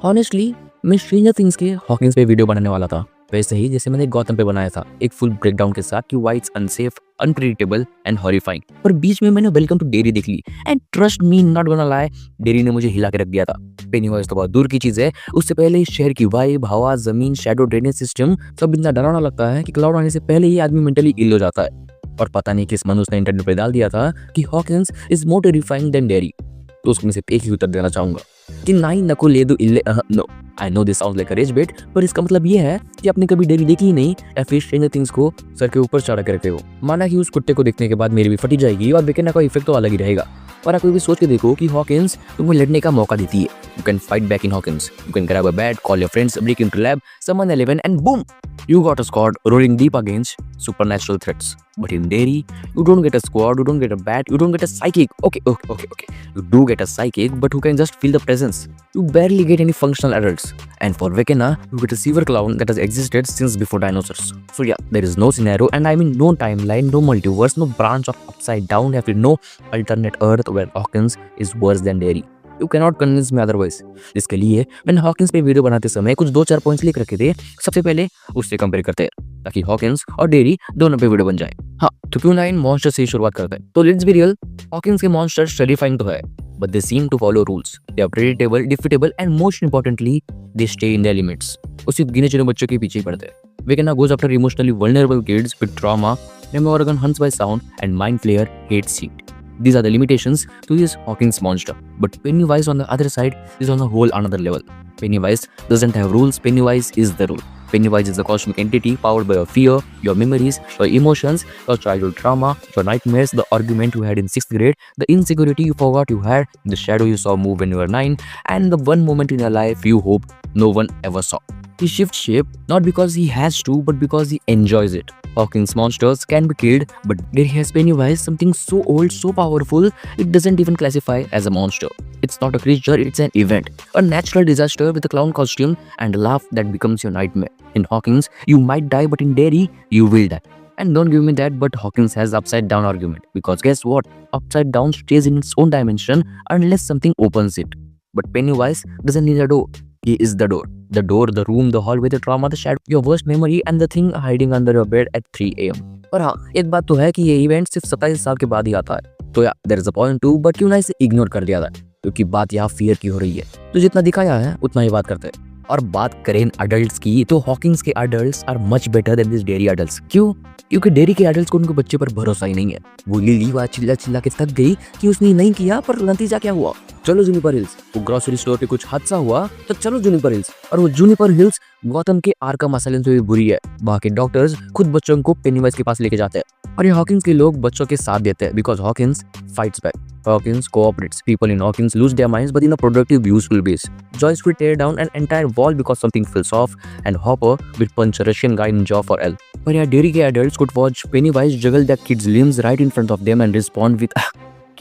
Honestly मैं stranger things के Hawkins पे वीडियो बनाने वाला था, वैसे ही जैसे मैंने गौतम पे बनाया था, एक फुल ब्रेकडाउन के साथ कि why it's unsafe, unpredictable and horrifying. पर बीच में मैंने वेलकम टू डेरी देख ली and trust me not gonna lie, Derry ने मुझे हिला के रख दिया था। पेनीवाइज तो बहुत दूर की चीज है, उससे पहले इस शहर की वाइब, हवा, जमीन, शैडो, ड्रेनेज सिस्टम सब इतना डरावना लगता है कि क्लाउड आने से पहले ही आदमी मेंटली इल हो जाता है। और पता नहीं किस मनुष्य ने इंटरनेट पे डाल दिया था कि Hawkins is more terrifying than Derry. तो उसमें सिर्फ एक ही उत्तर देना चाहूंगा कि नाई नको लेदु इल्ले no. I know this sounds like a rage bait, पर इसका मतलब ये है कि आपने कभी डेरी देखी ही नहीं या फिर स्ट्रेंजर थिंग्स को सर के ऊपर चढ़ा के रखे हो। माना कि उस कुत्ते को देखने के बाद मेरी भी फटी जाएगी और वेकेना का इफेक्ट तो अलग ही रहेगा। पर आप कोई भी सोच के देखो कि हॉकिंस तुमको लड़ने का मौका देती है। You can fight back in Hawkins, you can grab a bat, call your friends, break into lab, summon 11 and boom, you got a squad rolling deep against supernatural threats. But in Derry, you don't get a squad, you don't get a bat, you don't get a psychic. Okay. You do get a psychic, but who can just feel the presence. You barely get any functional adults. And for Vecna, you get a silver clown that has existed since before dinosaurs. So yeah, there is no scenario, and I mean no timeline, no multiverse, no branch of upside down, या फिर no alternate earth where Hawkins is worse than Derry. You cannot convince me otherwise. इसके लिए मैंने Hawkins पे video बनाते समय कुछ 2-4 points लिख रखे थे। सबसे पहले उससे कंपेयर करते हैं ताकि हॉकिंस और डेरी दोनों पे वीडियो बन जाए। हाँ, तो क्यों ना इन मॉन्स्टर से ही शुरुआत करते हैं। तो लेट्स बी रियल, हॉकिंस के मॉन्स्टर्स टेरिफाइंग तो है, but they seem to follow rules. They are predictable, defeatable and most importantly they stay in their limits. उसी गिने चुने बच्चों के पीछे ही पड़ते हैं। Vecna goes after emotionally vulnerable kids with trauma. Demogorgon hunts by sound, and Mind Flayer hates heat. These are the limitations to this Hawkins monster. But Pennywise on the other side is on a whole another level. Pennywise doesn't have rules, Pennywise is the rule. Pennywise is a cosmic entity powered by your fear, your memories, your emotions, your childhood trauma, your nightmares, the argument you had in 6th grade, the insecurity you forgot you had, the shadow you saw move when you were 9, and the one moment in your life you hope no one ever saw. He shifts shape not because he has to, but because he enjoys it. Hawkins monsters can be killed, but there has Pennywise, something so old, so powerful, it doesn't even classify as a monster. It's not a creature, it's an event. A natural disaster with a clown costume and a laugh that becomes your nightmare. In Hawkins, you might die, but in Derry, you will die. And don't give me that, but Hawkins has upside down argument. Because guess what? Upside down stays in its own dimension unless something opens it. But Pennywise doesn't need a door. He is the door. The door, the room, the hallway, the trauma, the shadow, your worst memory and the thing hiding under your bed at 3 AM. और हाँ, एक बात तो है कि ये event सिर्फ 27 साल के बाद ही आता है। तो या there is a point too, but क्यों ना इसे इग्नोर कर दिया जाए, क्योंकि बात यहाँ फियर की हो रही है। तो जितना दिखाया है उतना ही बात करते हैं। और बात करें अडल्ट्स की, तो हॉकिंस के adults are much better than this Derry adults. क्यों? क्योंकि डेरी के अडल्ट्स को उनके बच्चे पर भरोसा ही नहीं है। वो लिली वहाँ चिल्ला चिल्ला के थक गई कि उसने नहीं किया, पर नतीजा क्या हुआ? चलो जूनिपर हिल्स। वो ग्रोसरी स्टोर पे कुछ हादसा हुआ तो चलो जूनिपर हिल्स। और वो जूनिपर हिल्स गौतम के आर्कम असाइलम से भी बुरी है। वहाँ के डॉक्टर्स खुद बच्चों को पेनीवाइज के पास लेके जाते हैं और ये हॉकिंस के लोग बच्चों के साथ देते हैं because Hawkins fights back. Hawkins cooperates. People in Hawkins lose their minds, but in a productive, useful ways. Joyce will tear down an entire wall because something feels off, and Hopper will punch a Russian guy in jaw for L. But yeah, Derry के adults could watch Pennywise juggle their kids' limbs right in front of them and respond with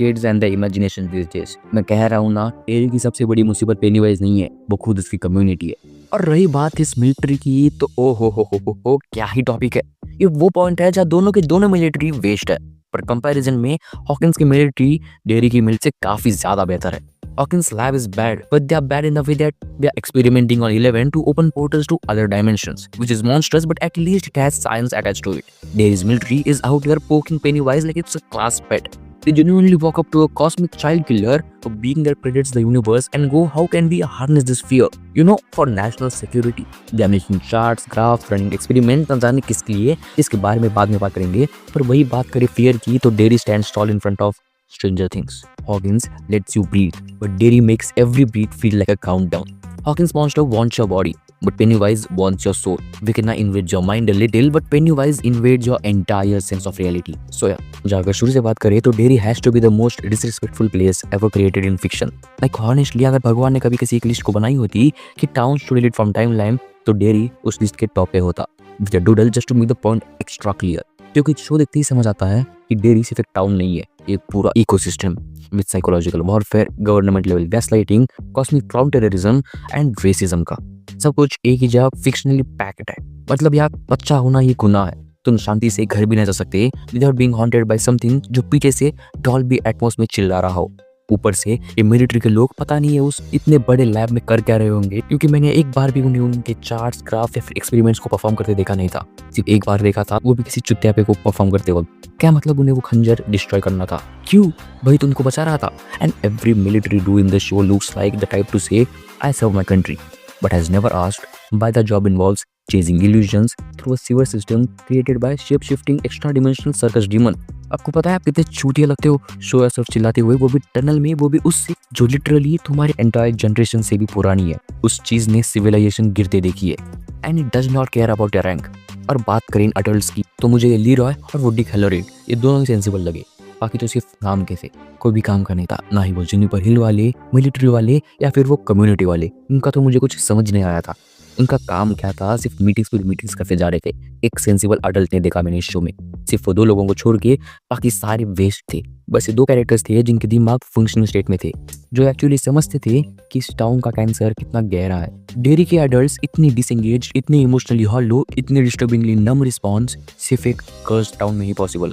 kids and their imagination these days. मैं कह रहा हूँ ना, dairy की सबसे बड़ी मुसीबत पेनीवाइज नहीं है, वो खुद उसकी कम्युनिटी है. और रही बात इस मिलिट्री की, तो ओ हो क्या ही टॉपिक है. ये वो पॉइंट है जहाँ दोनों के दोनों मिलिट्री वेस्ट है. पर कंपैरिजन में हॉकिंस की मिलिट्री डेरी की मिलिट्री से काफी ज्यादा बेहतर है. Hawkins' lab is bad, but they are bad in the way that they are experimenting on 11 to open portals to other dimensions, which is monstrous, but at least it has science attached to it. Derry's military is out here poking Pennywise like it's a class pet. They genuinely walk up to a cosmic child killer for being that predates the universe and go, how can we harness this fear? You know, for national security. They are making charts, graphs, running experiments, न जाने किसके लिए, इसके बारे में बाद में बात करेंगे. पर वही बात करें fear की, तो Derry stands tall in front of Stranger Things. Hawkins lets you breathe, but Derry makes every breath feel like a countdown. Hawkins monster wants your body, but Pennywise wants your soul. Vecna invades your mind a little, but Pennywise invades your entire sense of reality. So yeah, अगर शुरू से बात करें तो Derry has to be the most disrespectful place ever created in fiction. Like honestly, अगर भगवान ने कभी किसी एक लिस्ट को बनाई होती कि towns to delete from timeline, तो Derry उस लिस्ट के टॉप पे होता. With a doodle just to make the point extra clear. क्योंकि शो देखते ही समझ आता है कि डेरी सिर्फ एक टाउन नहीं है, एक पूरा ecosystem with psychological warfare, government level gaslighting, cosmic crowd terrorism and racism का सब कुछ एक ही जगह फिक्शनली पैक्ड है. मतलब यहाँ बच्चा होना ही गुनाह है. तुम शांति से घर भी नहीं जा सकते without being haunted by something जो पीछे से डॉल्बी एटमॉस में चिल्ला रहा हो. ऊपर से ये मिलिट्री के लोग पता नहीं है उस इतने बड़े लैब में कर क्या रहे होंगे, क्योंकि मैंने एक बार भी उन्हें उनके चार्ट्स, ग्राफ या फिर एक्सपेरिमेंट्स को परफॉर्म करते देखा नहीं था। सिर्फ एक बार देखा था, वो भी किसी चुत्तियापे को परफॉर्म करते वक्त। क्या मतलब उन्हें वो खंजर डिस्ट्रॉय करना था? क्यों? वही तो उनको बचा रहा था। And every military dude in the show looks like the type to say I serve my country, but has never asked why the job involves chasing illusions through a sewer system created by shape-shifting extra-dimensional circus demon। आपको पता है आप कितने चूतिया लगते हो show या सिर्फ चिल्लाते हुए, वो भी टनल में, वो भी उससे जो लिटरली तुम्हारे एंटायर जनरेशन से भी पुरानी है। उस चीज ने सिविलाइजेशन गिरते देखी है and it does not care about your rank. और बात करें अडल्ट्स की तो मुझे ये लीरॉय और वुडी हेलोरेड ये दोनों ही सेंसिबल लगे। बाकी तो सिर्फ नाम के थे, कोई भी काम का नहीं था। ना ही वो जुनिपर हिल वाले, मिलिट्री वाले या फिर वो कम्युनिटी वाले, उनका तो मुझे कुछ समझ नहीं आया था। उनका काम क्या था? सिर्फ मीटिंग्स पर मीटिंग्स करते जा रहे थे। एक सेंसिबल अडल्ट नहीं देखा मैंने इस शो में। सिर्फ वो 2 लोगों को छोड़ के बाकी सारे वेस्ट थे। बस ये 2 कैरेक्टर्स थे जिनके दिमाग फंक्शनल स्टेट में थे, जो एक्चुअली समझते थे कि इस टाउन का कैंसर कितना गहरा है। डेरी के एडल्ट्स इतनी डिसएंगेज, इतनी इमोशनली हॉलो, इतनी डिस्टर्बिंगली नम रिस्पॉन्स सिर्फ एक कर्स टाउन में ही पॉसिबल।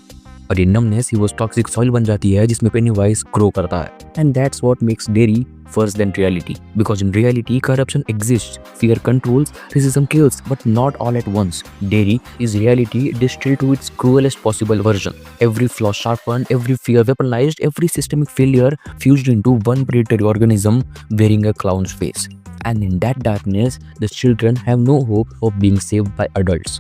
और ये नमनेस ही वो टॉक्सिक सॉइल बन जाती है जिसमें पेनीवाइज ग्रो करता है। And that's what makes dairy worse than reality, because in reality corruption exists, fear controls, racism kills, but not all at once. Dairy is reality distilled to its cruelest possible version. Every flaw sharpened, every fear weaponized, every systemic failure fused into one predatory organism wearing a clown's face. And in that darkness, the children have no hope of being saved by adults.